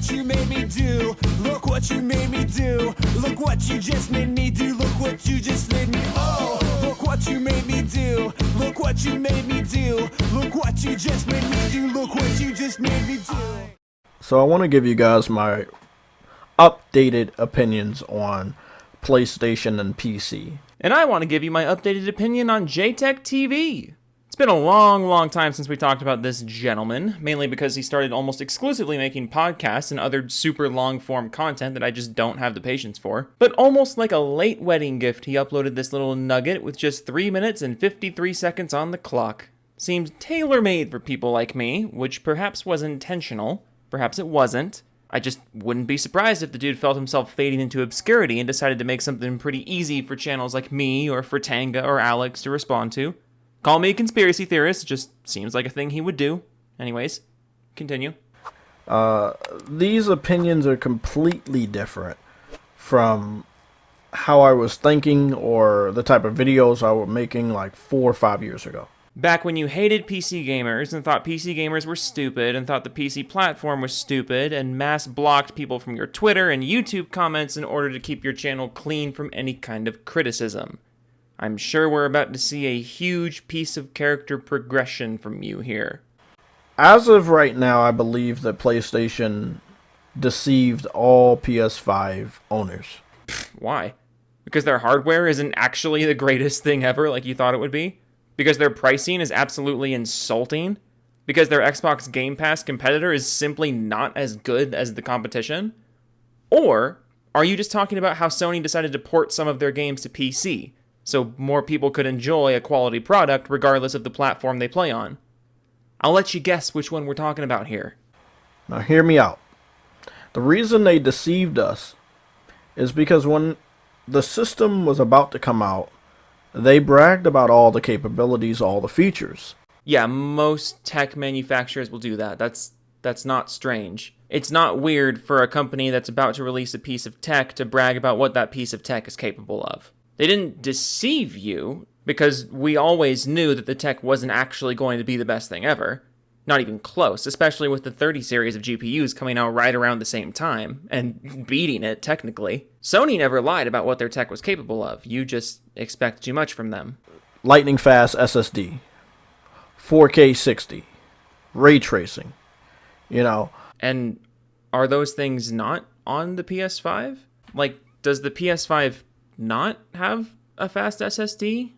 what you made me do. Look what you made me do. Look what you just made me do. Look what you just made me. Oh, look what you made me do. Look what you made me do. Look what you just made me do. Look what you just made me do. So I want to give you guys my updated opinions on PlayStation and PC. And I want to give you my updated opinion on JayTechTV. It's been a long time since we talked about this gentleman, mainly because he started almost exclusively making podcasts and other super long-form content that I just don't have the patience for. But almost like a late wedding gift, he uploaded this little nugget with just 3 minutes and 53 seconds on the clock. Seemed tailor-made for people like me, which perhaps was intentional, perhaps it wasn't. I just wouldn't be surprised if the dude felt himself fading into obscurity and decided to make something pretty easy for channels like me or for Tanga or Alex to respond to. Call me a conspiracy theorist, just seems like a thing he would do. Anyways, continue. These opinions are completely different from how I was thinking or the type of videos I was making like 4 or 5 years ago. Back when you hated PC gamers and thought PC gamers were stupid and thought the PC platform was stupid and mass blocked people from your Twitter and YouTube comments in order to keep your channel clean from any kind of criticism. I'm sure we're about to see a huge piece of character progression from you here. As of right now, I believe that PlayStation deceived all PS5 owners. Why? Because their hardware isn't actually the greatest thing ever like you thought it would be? Because their pricing is absolutely insulting? Because their Xbox Game Pass competitor is simply not as good as the competition? Or are you just talking about how Sony decided to port some of their games to PC, so more people could enjoy a quality product regardless of the platform they play on? I'll let you guess which one we're talking about here. Now hear me out. The reason they deceived us is because when the system was about to come out, they bragged about all the capabilities, all the features. Yeah, most tech manufacturers will do that. That's not strange. It's not weird for a company that's about to release a piece of tech to brag about what that piece of tech is capable of. They didn't deceive you, because we always knew that the tech wasn't actually going to be the best thing ever. Not even close, especially with the 30 series of GPUs coming out right around the same time, and beating it, technically. Sony never lied about what their tech was capable of. You just expect too much from them. Lightning fast SSD, 4K 60, ray tracing, And are those things not on the PS5? Like, does the PS5 not have a fast SSD?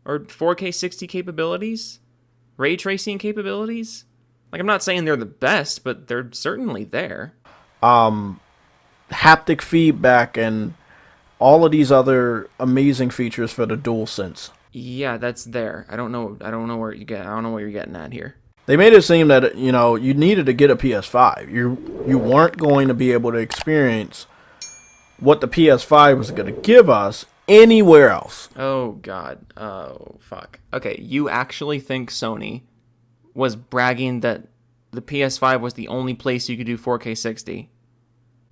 Or 4K 60 capabilities? Ray tracing capabilities? Like, I'm not saying they're the best, but they're certainly there. Haptic feedback and all of these other amazing features for the DualSense. Yeah, that's there. I don't know what you're getting at here. They made it seem that, you needed to get a PS5. You weren't going to be able to experience what the PS5 was going to give us anywhere else. Oh, God. Oh, fuck. Okay, you actually think Sony was bragging that the PS5 was the only place you could do 4K 60?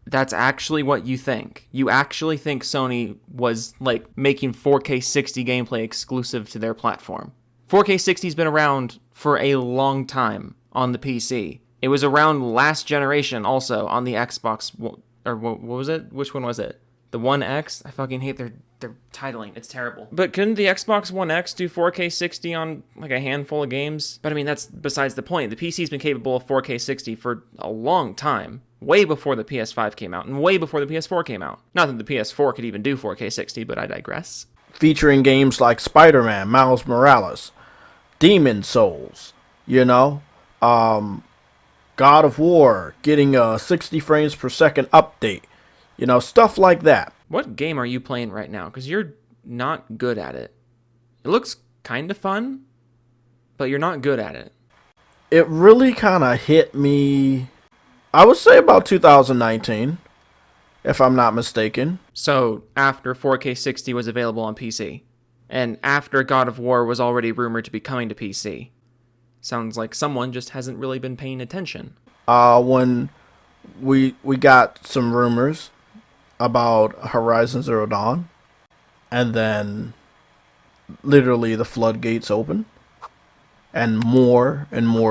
That's actually what you think. You actually think Sony was, making 4K 60 gameplay exclusive to their platform. 4K 60's been around for a long time on the PC. It was around last generation also on the Xbox, or what was it? Which one was it? The One X? I fucking hate their titling. It's terrible. But couldn't the Xbox One X do 4K 60 on a handful of games? But I mean, that's besides the point. The PC's been capable of 4K 60 for a long time. Way before the PS5 came out, and way before the PS4 came out. Not that the PS4 could even do 4K 60, but I digress. Featuring games like Spider-Man, Miles Morales, Demon Souls, God of War getting a 60 frames per second update, stuff like that. What game are you playing right now? Because you're not good at it. It looks kind of fun, but you're not good at it. It really kind of hit me, I would say about 2019, if I'm not mistaken. So, after 4K 60 was available on PC, and after God of War was already rumored to be coming to PC. Sounds like someone just hasn't really been paying attention. When we got some rumors about Horizon Zero Dawn, and then literally the floodgates open, and more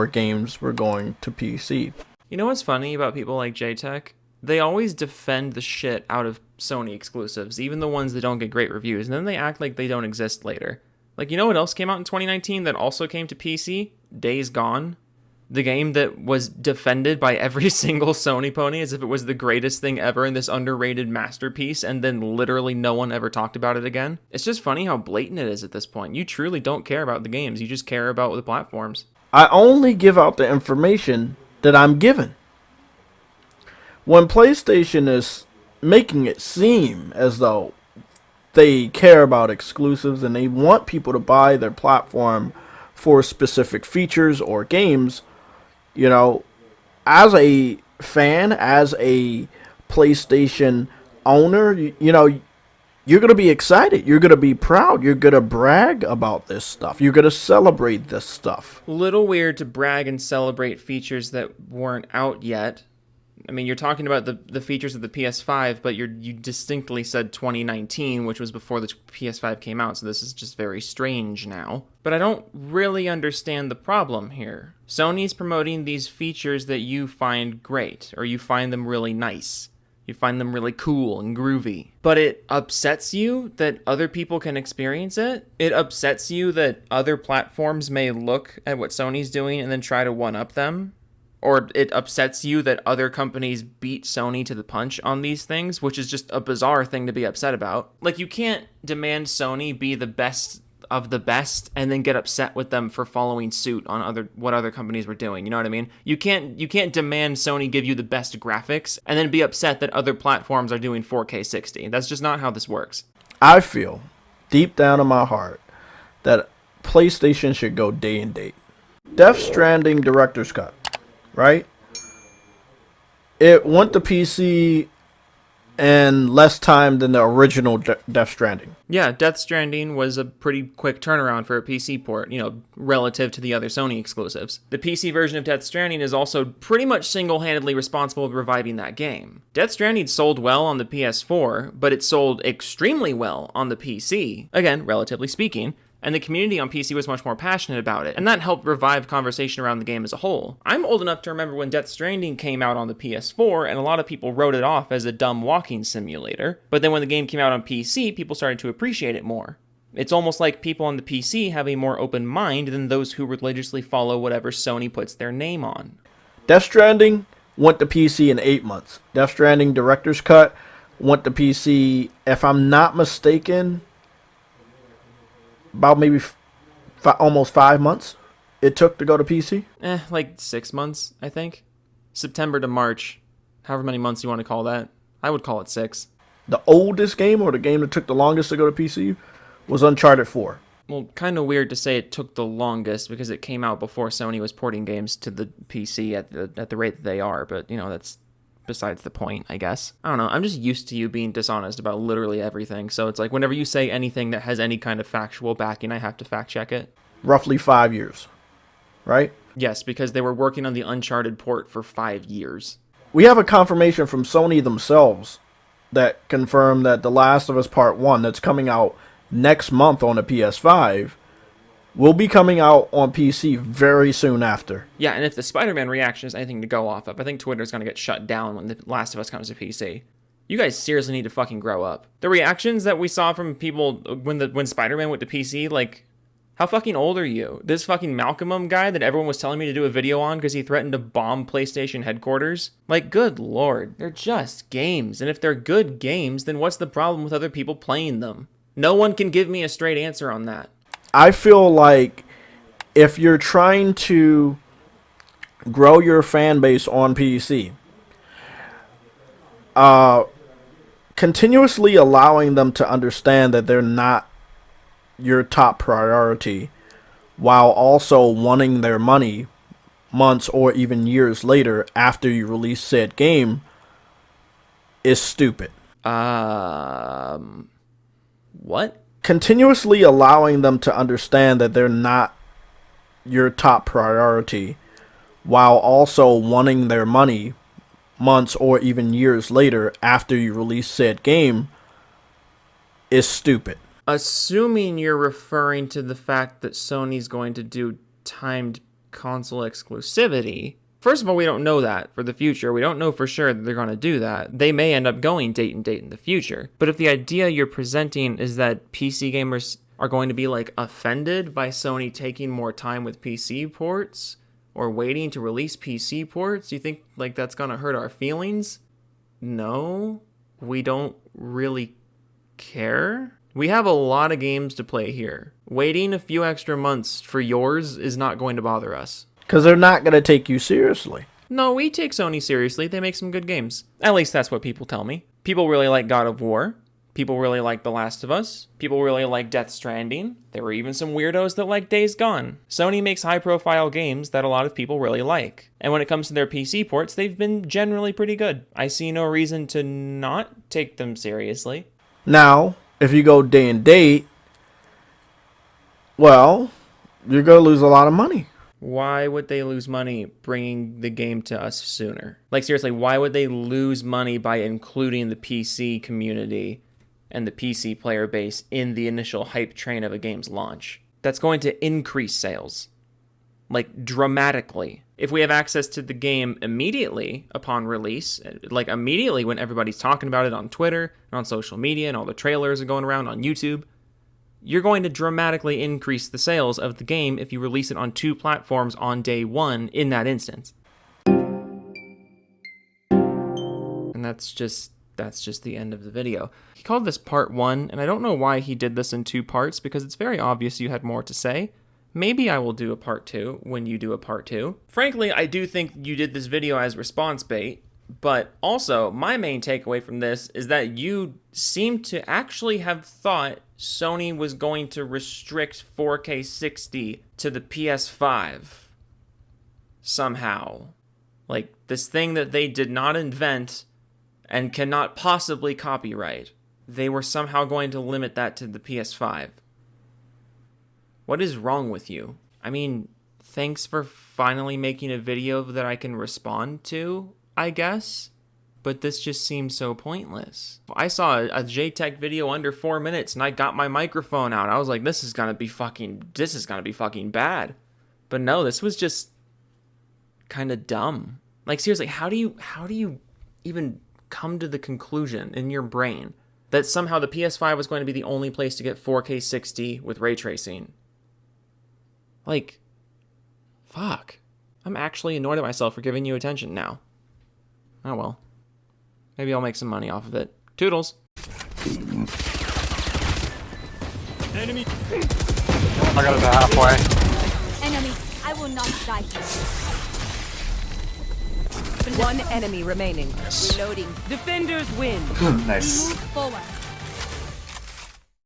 games were going to PC. You know what's funny about people like JTech? They always defend the shit out of Sony exclusives, even the ones that don't get great reviews, and then they act like they don't exist later. Like, you know what else came out in 2019 that also came to PC? Days Gone. The game that was defended by every single Sony pony as if it was the greatest thing ever in this underrated masterpiece, and then literally no one ever talked about it again. It's just funny how blatant it is at this point. You truly don't care about the games, you just care about the platforms. I only give out the information that I'm given. When PlayStation is making it seem as though they care about exclusives and they want people to buy their platform for specific features or games, you know, as a fan, as a PlayStation owner, you know, you're going to be excited. You're going to be proud. You're going to brag about this stuff. You're going to celebrate this stuff. Little weird to brag and celebrate features that weren't out yet. I mean, you're talking about the features of the PS5, but you distinctly said 2019, which was before the PS5 came out, so this is just very strange now. But I don't really understand the problem here. Sony's promoting these features that you find great, or you find them really nice. You find them really cool and groovy. But it upsets you that other people can experience it? It upsets you that other platforms may look at what Sony's doing and then try to one-up them? Or it upsets you that other companies beat Sony to the punch on these things, which is just a bizarre thing to be upset about. Like, you can't demand Sony be the best of the best and then get upset with them for following suit on what other companies were doing. You know what I mean? You can't demand Sony give you the best graphics and then be upset that other platforms are doing 4K 60. That's just not how this works. I feel deep down in my heart that PlayStation should go day and date. Death Stranding Director's Cut, right? It went to PC in less time than the original Death Stranding. Yeah, Death Stranding was a pretty quick turnaround for a PC port, you know, relative to the other Sony exclusives. The PC version of Death Stranding is also pretty much single-handedly responsible for reviving that game. Death Stranding sold well on the PS4, but it sold extremely well on the PC, again, relatively speaking, and the community on PC was much more passionate about it, and that helped revive conversation around the game as a whole. I'm old enough to remember when Death Stranding came out on the PS4, and a lot of people wrote it off as a dumb walking simulator, but then when the game came out on PC, people started to appreciate it more. It's almost like people on the PC have a more open mind than those who religiously follow whatever Sony puts their name on. Death Stranding went to PC in 8 months. Death Stranding Director's Cut went to PC, if I'm not mistaken, about maybe almost 5 months it took to go to PC. Like 6 months, I think. September to March, however many months you want to call that. I would call it 6. The oldest game, or the game that took the longest to go to PC, was Uncharted 4. Well, kind of weird to say it took the longest because it came out before Sony was porting games to the PC at the rate that they are, but, you know, that's besides the point, I guess. I don't know. I'm just used to you being dishonest about literally everything. So it's like whenever you say anything that has any kind of factual backing, I have to fact check it. Roughly 5 years, right? Yes, because they were working on the Uncharted port for 5 years. We have a confirmation from Sony themselves that confirmed that The Last of Us Part 1, that's coming out next month on the PS5, will be coming out on PC very soon after. Yeah, and if the Spider-Man reaction is anything to go off of, I think Twitter's going to get shut down when The Last of Us comes to PC. You guys seriously need to fucking grow up. The reactions that we saw from people when Spider-Man went to PC, like, how fucking old are you? This fucking Malcolm guy that everyone was telling me to do a video on because he threatened to bomb PlayStation headquarters? Like, good lord, they're just games. And if they're good games, then what's the problem with other people playing them? No one can give me a straight answer on that. I feel like if you're trying to grow your fan base on PC, continuously allowing them to understand that they're not your top priority while also wanting their money months or even years later after you release said game is stupid. What? Continuously allowing them to understand that they're not your top priority while also wanting their money months or even years later after you release said game is stupid. Assuming you're referring to the fact that Sony's going to do timed console exclusivity, First of all, we don't know that for the future. We don't know for sure that they're going to do that. They may end up going date and date in the future. But if the idea you're presenting is that PC gamers are going to be like offended by Sony taking more time with PC ports or waiting to release PC ports, do you think like that's going to hurt our feelings? No, we don't really care. We have a lot of games to play here. Waiting a few extra months for yours is not going to bother us. Because they're not going to take you seriously. No, we take Sony seriously. They make some good games. At least that's what people tell me. People really like God of War. People really like The Last of Us. People really like Death Stranding. There were even some weirdos that like Days Gone. Sony makes high-profile games that a lot of people really like. And when it comes to their PC ports, they've been generally pretty good. I see no reason to not take them seriously. Now, if you go day and date, well, you're going to lose a lot of money. Why would they lose money bringing the game to us sooner? Like, seriously, why would they lose money by including the PC community and the PC player base in the initial hype train of a game's launch? That's going to increase sales, like, dramatically. If we have access to the game immediately upon release, like immediately when everybody's talking about it on Twitter and on social media and all the trailers are going around on YouTube, you're going to dramatically increase the sales of the game if you release it on 2 platforms on day 1 in that instance. And that's just the end of the video. He called this part 1, and I don't know why he did this in 2 parts, because it's very obvious you had more to say. Maybe I will do a part 2 when you do a part 2. Frankly, I do think you did this video as response bait, but also my main takeaway from this is that you seem to actually have thought Sony was going to restrict 4K 60 to the PS5 somehow. Like, this thing that they did not invent and cannot possibly copyright. They were somehow going to limit that to the PS5. What is wrong with you? I mean, thanks for finally making a video that I can respond to, I guess. But this just seems so pointless. I saw a JayTech video under 4 minutes and I got my microphone out. I was like, this is gonna be fucking bad. But no, this was just kind of dumb. Like, seriously, how do you even come to the conclusion in your brain that somehow the PS5 was going to be the only place to get 4K 60 with ray tracing? Like, fuck. I'm actually annoyed at myself for giving you attention now. Oh well. Maybe I'll make some money off of it. Toodles. Enemy. I got it to halfway. Enemy, I will not die here. One enemy remaining. Yes. Reloading. Defenders win. We Nice. move forward.